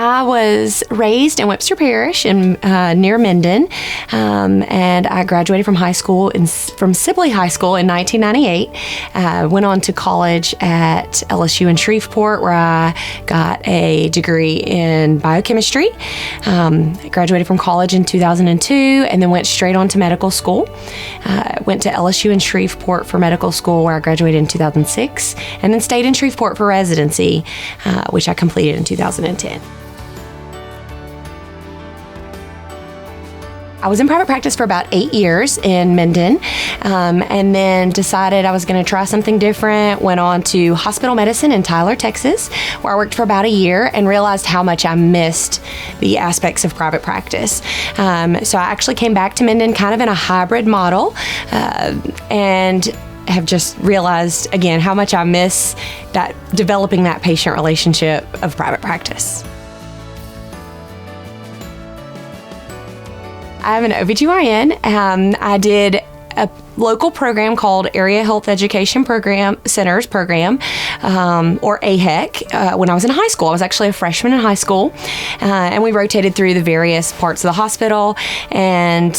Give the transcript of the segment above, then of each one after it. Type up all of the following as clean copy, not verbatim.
I was raised in Webster Parish near Minden, and I graduated from from Sibley High School in 1998. Went on to college at LSU in Shreveport, where I got a degree in biochemistry. Graduated from college in 2002, and then went straight on to medical school. Went to LSU in Shreveport for medical school, where I graduated in 2006, and then stayed in Shreveport for residency, which I completed in 2010. I was in private practice for about 8 years in Minden, and then decided I was going to try something different. Went on to hospital medicine in Tyler, Texas, where I worked for about a year and realized how much I missed the aspects of private practice. So I actually came back to Minden kind of in a hybrid model, and have just realized again how much I miss developing that patient relationship of private practice. I'm an OBGYN. I did a local program called Area Health Education Centers Program, or AHEC, when I was in high school. I was actually a freshman in high school, and we rotated through the various parts of the hospital, and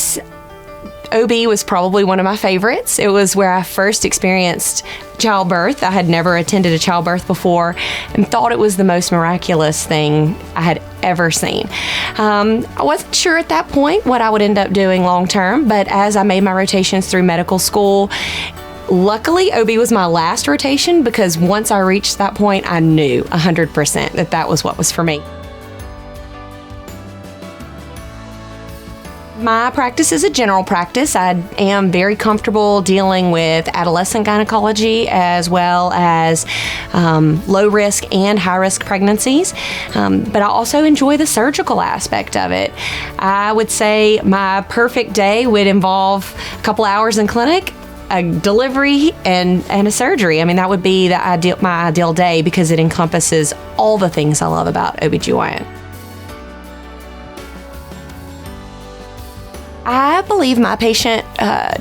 OB was probably one of my favorites. It was where I first experienced childbirth. I had never attended a childbirth before and thought it was the most miraculous thing I had ever seen. I wasn't sure at that point what I would end up doing long term, but as I made my rotations through medical school, luckily OB was my last rotation, because once I reached that point, I knew 100% that was what was for me. My practice is a general practice. I am very comfortable dealing with adolescent gynecology as well as low risk and high risk pregnancies, but I also enjoy the surgical aspect of it. I would say my perfect day would involve a couple hours in clinic, a delivery, and a surgery. I mean, that would be my ideal day, because it encompasses all the things I love about OBGYN. I believe my patient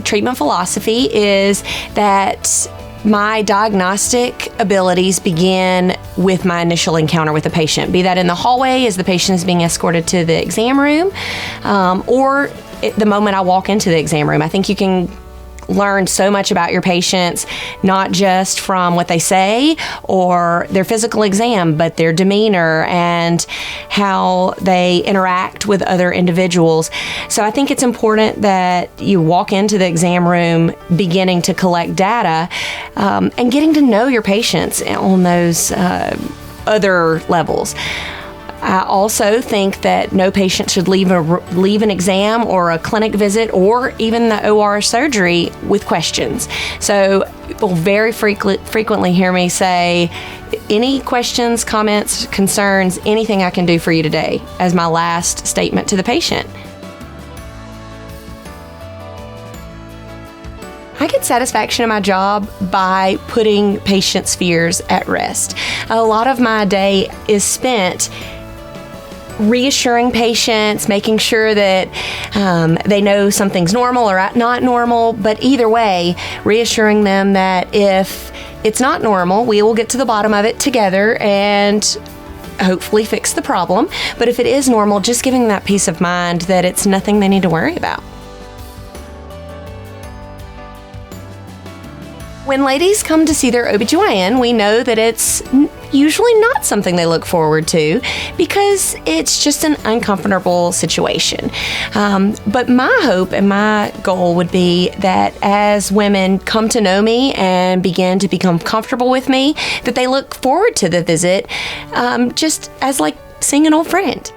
treatment philosophy is that my diagnostic abilities begin with my initial encounter with the patient, be that in the hallway as the patient is being escorted to the exam room, or the moment I walk into the exam room. I think you can learn so much about your patients, not just from what they say or their physical exam, but their demeanor and how they interact with other individuals. So I think it's important that you walk into the exam room beginning to collect data, and getting to know your patients on those other levels. I also think that no patient should leave an exam or a clinic visit or even the OR surgery with questions. So you'll very frequently hear me say, any questions, comments, concerns, anything I can do for you today, as my last statement to the patient. I get satisfaction in my job by putting patients' fears at rest. A lot of my day is spent reassuring patients, making sure that they know something's normal or not normal, but either way, reassuring them that if it's not normal, we will get to the bottom of it together and hopefully fix the problem. But if it is normal, just giving them that peace of mind that it's nothing they need to worry about. When ladies come to see their OBGYN, we know that it's usually not something they look forward to, because it's just an uncomfortable situation. But my hope and my goal would be that as women come to know me and begin to become comfortable with me, that they look forward to the visit, just as like seeing an old friend.